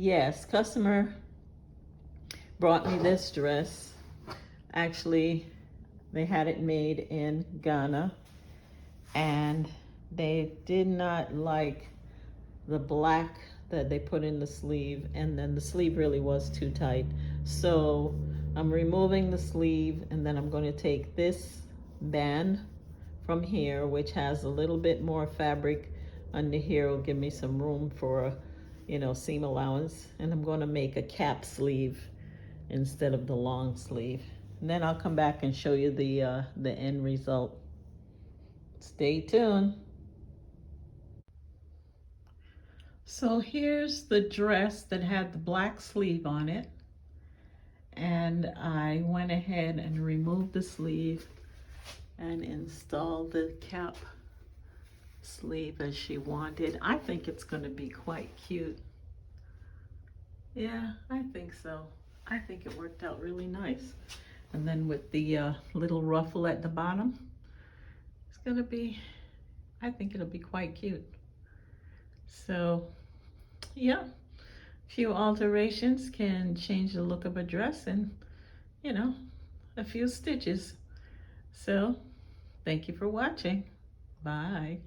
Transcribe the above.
Yes, customer brought me this dress. Actually, they had it made in Ghana, and they did not like the black that they put in the sleeve, and then the sleeve really was too tight. So I'm removing the sleeve, and then I'm going to take this band from here, which has a little bit more fabric under here, will give me some room for a, seam allowance, and I'm going to make a cap sleeve instead of the long sleeve. And then I'll come back and show you the end result. Stay tuned. So here's the dress that had the black sleeve on it, and I went ahead and removed the sleeve and installed the cap sleeve as she wanted. I think it's going to be quite cute. Yeah, I think so. I think it worked out really nice. And then with the little ruffle at the bottom, it's going to be, I think it'll be quite cute. So yeah, a few alterations can change the look of a dress, and a few stitches. So thank you for watching. Bye.